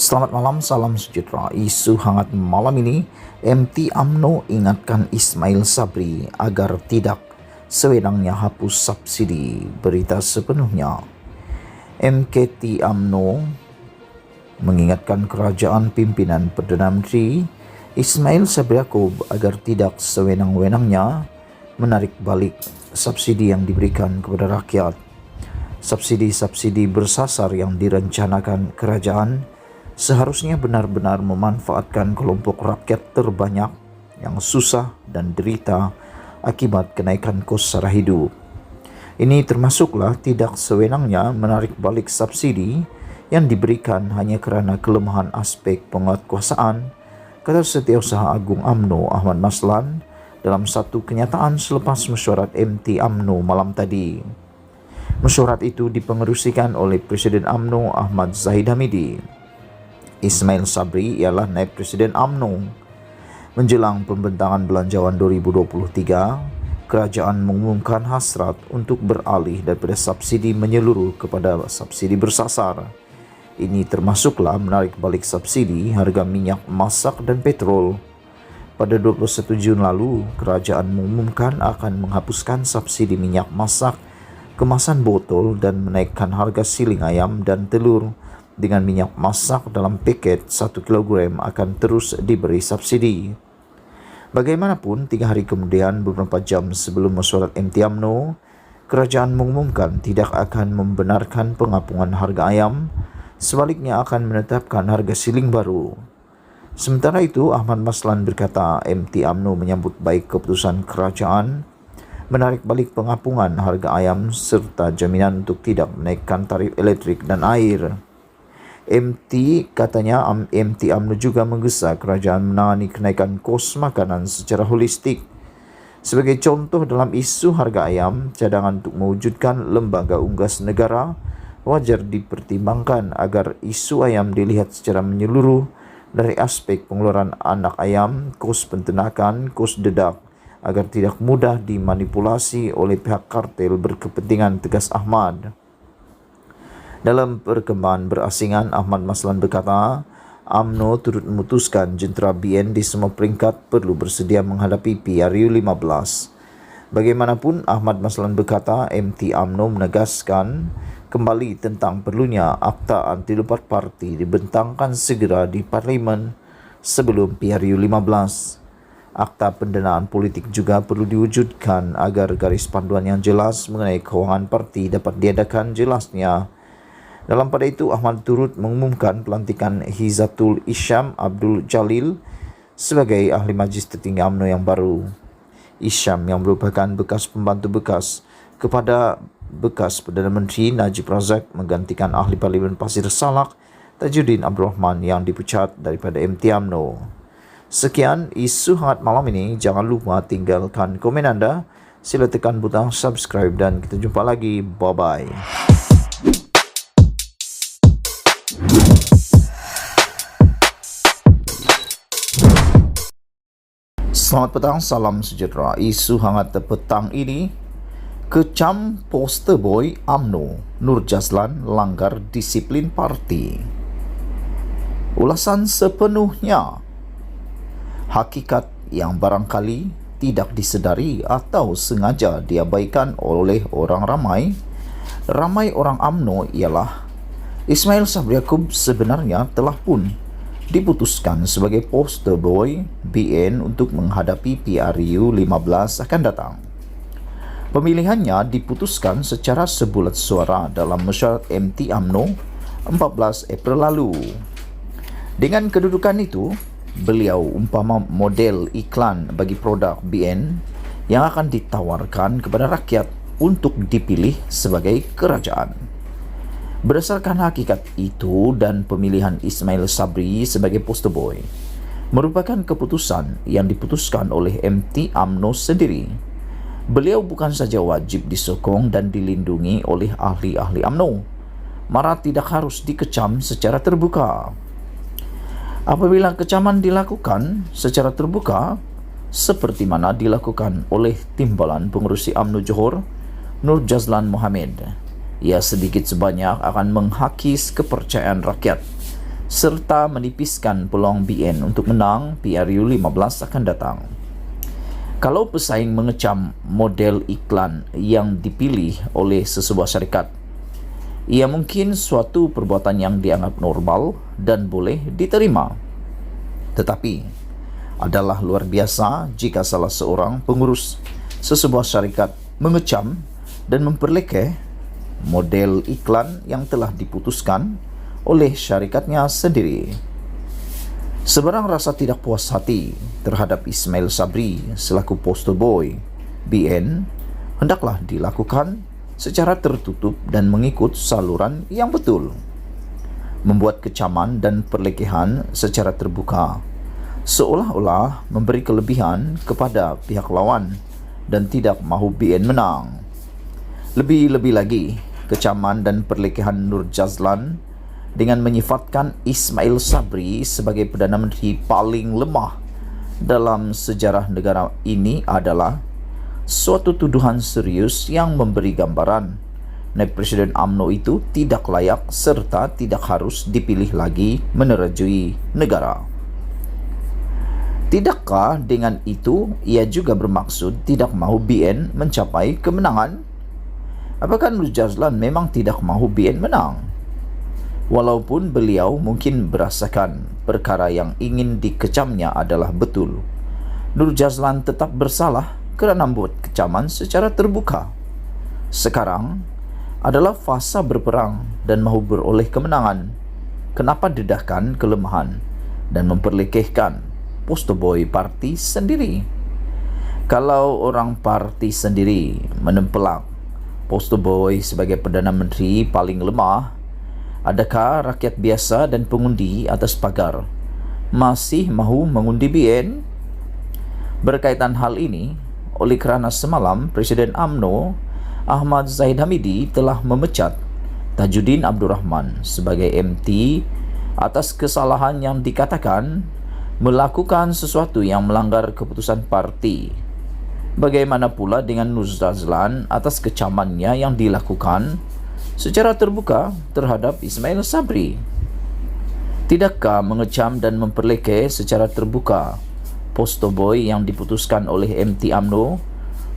Selamat malam, salam sejahtera. Isu hangat malam ini, MT UMNO ingatkan Ismail Sabri agar tidak sewenangnya hapus subsidi. Berita sepenuhnya. MKT UMNO mengingatkan kerajaan pimpinan Perdana Menteri Ismail Sabri Yaakob agar tidak sewenang-wenangnya menarik balik subsidi yang diberikan kepada rakyat. Subsidi-subsidi bersasar yang direncanakan kerajaan seharusnya benar-benar memanfaatkan kelompok rakyat terbanyak yang susah dan derita akibat kenaikan kos sara hidup. Ini termasuklah tidak sewenangnya menarik balik subsidi yang diberikan hanya kerana kelemahan aspek penguatkuasaan, kata Setiausaha Agung UMNO Ahmad Maslan dalam satu kenyataan selepas mesyuarat MT UMNO malam tadi. Mesyuarat itu dipengerusikan oleh Presiden UMNO Ahmad Zahid Hamidi. Ismail Sabri ialah naib Presiden UMNO. Menjelang pembentangan belanjawan 2023, kerajaan mengumumkan hasrat untuk beralih daripada subsidi menyeluruh kepada subsidi bersasar. Ini termasuklah menarik balik subsidi harga minyak masak dan petrol. Pada 21 Jun lalu, kerajaan mengumumkan akan menghapuskan subsidi minyak masak, kemasan botol dan menaikkan harga siling ayam dan telur. Dengan minyak masak dalam paket 1 kg akan terus diberi subsidi. Bagaimanapun, 3 hari kemudian beberapa jam sebelum mesyuarat MT UMNO, kerajaan mengumumkan tidak akan membenarkan pengapungan harga ayam, sebaliknya akan menetapkan harga siling baru. Sementara itu, Ahmad Maslan berkata MT UMNO menyambut baik keputusan kerajaan menarik balik pengapungan harga ayam serta jaminan untuk tidak menaikkan tarif elektrik dan air. Katanya MT UMNO juga menggesa kerajaan menangani kenaikan kos makanan secara holistik. Sebagai contoh dalam isu harga ayam, cadangan untuk mewujudkan lembaga unggas negara wajar dipertimbangkan agar isu ayam dilihat secara menyeluruh dari aspek pengeluaran anak ayam, kos penternakan, kos dedak agar tidak mudah dimanipulasi oleh pihak kartel berkepentingan, tegas Ahmad. Dalam perkembangan berasingan, Ahmad Maslan berkata, UMNO turut memutuskan jentera BN di semua peringkat perlu bersedia menghadapi PRU 15. Bagaimanapun, Ahmad Maslan berkata MT UMNO menegaskan kembali tentang perlunya Akta Anti Lupat Parti dibentangkan segera di Parlimen sebelum PRU 15. Akta pendanaan politik juga perlu diwujudkan agar garis panduan yang jelas mengenai kewangan parti dapat diadakan jelasnya. Dalam pada itu, Ahmad turut mengumumkan pelantikan Hizatul Isyam Abdul Jalil sebagai ahli majlis tertinggi UMNO yang baru. Isyam yang merupakan bekas pembantu kepada bekas Perdana Menteri Najib Razak menggantikan ahli Parlimen Pasir Salak Tajuddin Abdul Rahman yang dipecat daripada MT UMNO. Sekian isu hangat malam ini. Jangan lupa tinggalkan komen anda. Sila tekan butang subscribe dan kita jumpa lagi. Bye-bye. Selamat petang, salam sejahtera. Isu hangat petang ini, kecam poster boy UMNO, Nur Jazlan langgar disiplin parti. Ulasan sepenuhnya, hakikat yang barangkali tidak disedari atau sengaja diabaikan oleh orang ramai orang UMNO ialah Ismail Sabri Yaakob sebenarnya telah pun diputuskan sebagai poster boy BN untuk menghadapi PRU 15 akan datang. Pemilihannya diputuskan secara sebulat suara dalam mesyuarat MT UMNO 14 April lalu. Dengan kedudukan itu, beliau umpama model iklan bagi produk BN yang akan ditawarkan kepada rakyat untuk dipilih sebagai kerajaan. Berdasarkan hakikat itu dan pemilihan Ismail Sabri sebagai poster boy merupakan keputusan yang diputuskan oleh MT UMNO sendiri. Beliau bukan saja wajib disokong dan dilindungi oleh ahli-ahli UMNO, malah tidak harus dikecam secara terbuka. Apabila kecaman dilakukan secara terbuka, seperti mana dilakukan oleh timbalan pengerusi UMNO Johor, Nur Jazlan Mohammed, ia sedikit sebanyak akan menghakis kepercayaan rakyat serta menipiskan peluang BN untuk menang PRU 15 akan datang. Kalau pesaing mengecam model iklan yang dipilih oleh sesebuah syarikat, ia mungkin suatu perbuatan yang dianggap normal dan boleh diterima. Tetapi, adalah luar biasa jika salah seorang pengurus sesebuah syarikat mengecam dan memperlekeh model iklan yang telah diputuskan oleh syarikatnya sendiri. Sebarang rasa tidak puas hati terhadap Ismail Sabri selaku poster boy BN hendaklah dilakukan secara tertutup dan mengikut saluran yang betul. Membuat kecaman dan perlekehan secara terbuka seolah-olah memberi kelebihan kepada pihak lawan dan tidak mahu BN menang. Lebih-lebih lagi, kecaman dan perlekehan Nur Jazlan dengan menyifatkan Ismail Sabri sebagai Perdana Menteri paling lemah dalam sejarah negara ini adalah suatu tuduhan serius yang memberi gambaran naib Presiden UMNO itu tidak layak serta tidak harus dipilih lagi menerajui negara. Tidakkah dengan itu ia juga bermaksud tidak mahu BN mencapai kemenangan? Apakah Nur Jazlan memang tidak mahu BN menang? Walaupun beliau mungkin berasakan perkara yang ingin dikecamnya adalah betul, Nur Jazlan tetap bersalah kerana membuat kecaman secara terbuka. Sekarang adalah fasa berperang dan mahu beroleh kemenangan. Kenapa dedahkan kelemahan dan memperlekehkan poster boy parti sendiri? Kalau orang parti sendiri menempelak poster boy sebagai Perdana Menteri paling lemah, adakah rakyat biasa dan pengundi atas pagar masih mahu mengundi BN? Berkaitan hal ini, oleh kerana semalam Presiden UMNO Ahmad Zahid Hamidi telah memecat Tajuddin Abdul Rahman sebagai MT atas kesalahan yang dikatakan melakukan sesuatu yang melanggar keputusan parti. Bagaimana pula dengan Nur Jazlan atas kecamannya yang dilakukan secara terbuka terhadap Ismail Sabri? Tidakkah mengecam dan memperlekeh secara terbuka poster boy yang diputuskan oleh MT UMNO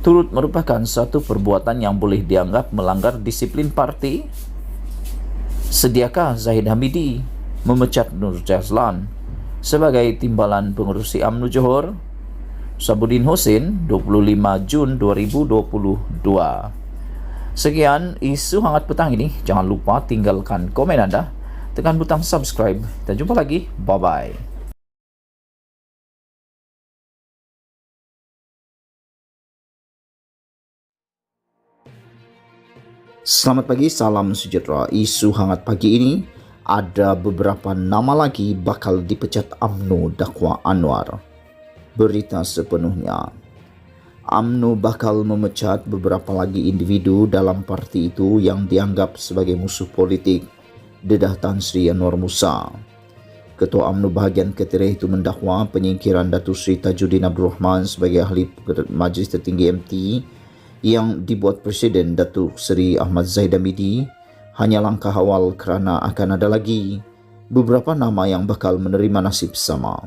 turut merupakan satu perbuatan yang boleh dianggap melanggar disiplin parti? Sediakah Zahid Hamidi memecat Nur Jazlan sebagai timbalan pengurusi UMNO Johor? Sabuddin Hussein, 25 Jun 2022. Sekian isu hangat petang ini. Jangan lupa tinggalkan komen anda, tekan butang subscribe, dan jumpa lagi. Bye-bye. Selamat pagi, salam sejahtera. Isu hangat pagi ini, ada beberapa nama lagi bakal dipecat UMNO dakwa Anwar. Berita sepenuhnya, UMNO bakal memecat beberapa lagi individu dalam parti itu yang dianggap sebagai musuh politik, dedah Tan Sri Anwar Musa. Ketua UMNO bahagian Ketirah itu mendakwa penyingkiran Datuk Seri Tajuddin Abdul Rahman sebagai ahli Majlis Tertinggi MT yang dibuat Presiden Datuk Seri Ahmad Zahid Hamidi hanya langkah awal kerana akan ada lagi beberapa nama yang bakal menerima nasib sama.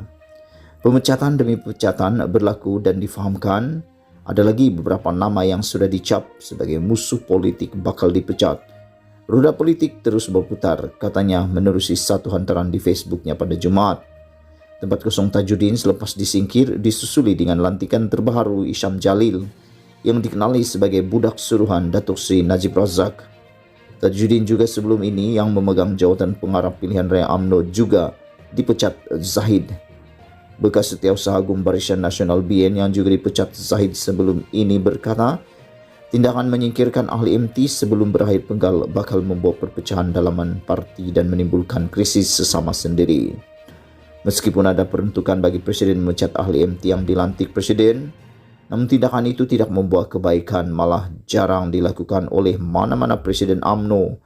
Pemecatan demi pemecatan berlaku dan difahamkan ada lagi beberapa nama yang sudah dicap sebagai musuh politik bakal dipecat. Roda politik terus berputar, katanya menerusi satu hantaran di Facebooknya pada Jumaat. Tempat kosong Tajuddin selepas disingkir disusuli dengan lantikan terbaru Isham Jalil yang dikenali sebagai budak suruhan Datuk Seri Najib Razak. Tajuddin juga sebelum ini yang memegang jawatan pengarah pilihan raya UMNO juga dipecat Zahid. Bekas Setiausaha Agung Barisan Nasional BN yang juga dipecat Zahid sebelum ini berkata, tindakan menyingkirkan ahli MT sebelum berakhir penggal bakal membawa perpecahan dalaman parti dan menimbulkan krisis sesama sendiri. Meskipun ada peruntukan bagi Presiden memecat ahli MT yang dilantik Presiden, namun tindakan itu tidak membawa kebaikan, malah jarang dilakukan oleh mana-mana Presiden UMNO.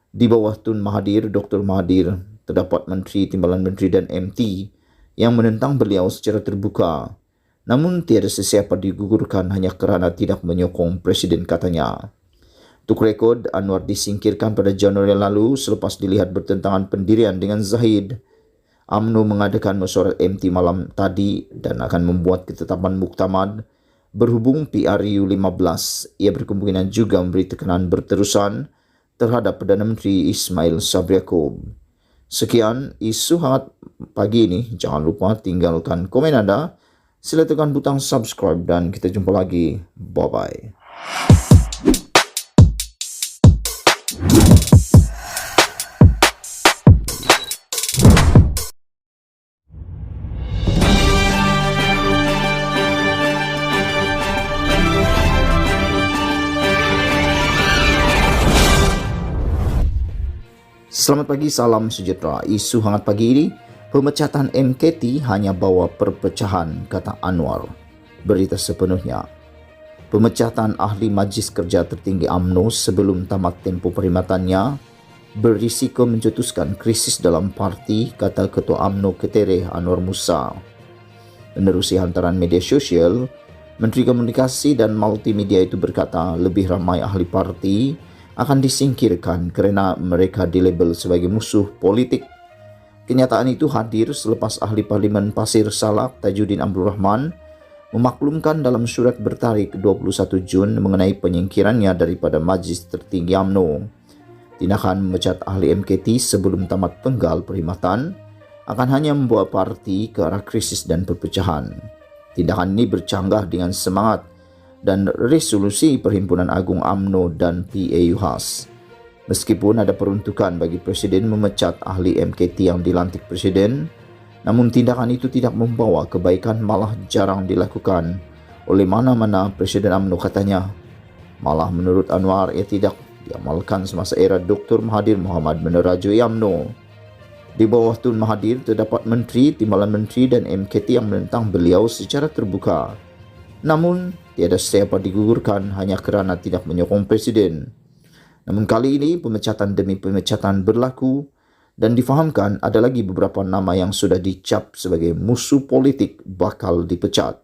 Di bawah Tun Mahathir, Dr. Mahathir, terdapat Menteri, Timbalan Menteri dan MT yang menentang beliau secara terbuka. Namun tiada sesiapa digugurkan hanya kerana tidak menyokong Presiden, katanya. Untuk rekod, Anwar disingkirkan pada Januari lalu selepas dilihat bertentangan pendirian dengan Zahid. UMNO mengadakan mesyuarat MT malam tadi dan akan membuat ketetapan muktamad. Berhubung PRU 15, ia berkemungkinan juga memberi tekanan berterusan terhadap Perdana Menteri Ismail Sabri Yaakob. Sekian isu hangat pagi ini. Jangan lupa tinggalkan komen anda. Sila tekan butang subscribe dan kita jumpa lagi. Bye-bye. Selamat pagi, salam sejahtera. Isu hangat pagi ini, pemecatan MKT hanya bawa perpecahan, kata Anwar. Berita sepenuhnya. Pemecatan ahli Majlis Kerja Tertinggi UMNO sebelum tamat tempoh perkhidmatannya berisiko mencetuskan krisis dalam parti, kata Ketua UMNO Ketereh Anwar Musa. Menerusi hantaran media sosial, Menteri Komunikasi dan Multimedia itu berkata lebih ramai ahli parti akan disingkirkan kerana mereka dilabel sebagai musuh politik. Kenyataan itu hadir selepas ahli Parlimen Pasir Salak Tajuddin Abdul Rahman memaklumkan dalam surat bertarikh 21 Jun mengenai penyingkirannya daripada Majlis Tertinggi UMNO. Tindakan memecat ahli MKT sebelum tamat penggal perkhidmatan akan hanya membawa parti ke arah krisis dan perpecahan. Tindakan ini bercanggah dengan semangat dan resolusi Perhimpunan Agung UMNO dan PAUHAS. Meskipun ada peruntukan bagi Presiden memecat ahli MKT yang dilantik Presiden, namun tindakan itu tidak membawa kebaikan, malah jarang dilakukan oleh mana-mana Presiden UMNO, katanya. Malah menurut Anwar, ia tidak diamalkan semasa era Dr. Mahathir Mohamad menerajui UMNO. Di bawah Tun Mahathir terdapat menteri, timbalan menteri dan MKT yang menentang beliau secara terbuka. Namun, tiada siapa digugurkan hanya kerana tidak menyokong Presiden. Namun kali ini, pemecatan demi pemecatan berlaku dan difahamkan ada lagi beberapa nama yang sudah dicap sebagai musuh politik bakal dipecat.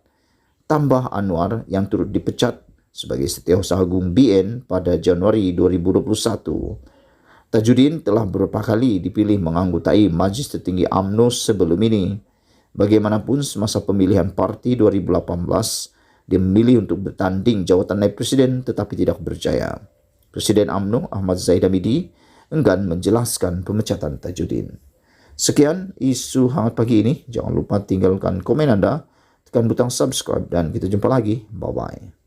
Tambah Anwar yang turut dipecat sebagai Setiausaha Agung BN pada Januari 2021. Tajuddin telah beberapa kali dipilih menganggotai Majlis Tertinggi UMNO sebelum ini. Bagaimanapun, semasa pemilihan parti 2018, dia memilih untuk bertanding jawatan naib presiden tetapi tidak berjaya. Presiden UMNO Ahmad Zahid Hamidi enggan menjelaskan pemecatan Tajuddin. Sekian isu hangat pagi ini. Jangan lupa tinggalkan komen anda, tekan butang subscribe dan kita jumpa lagi. Bye-bye.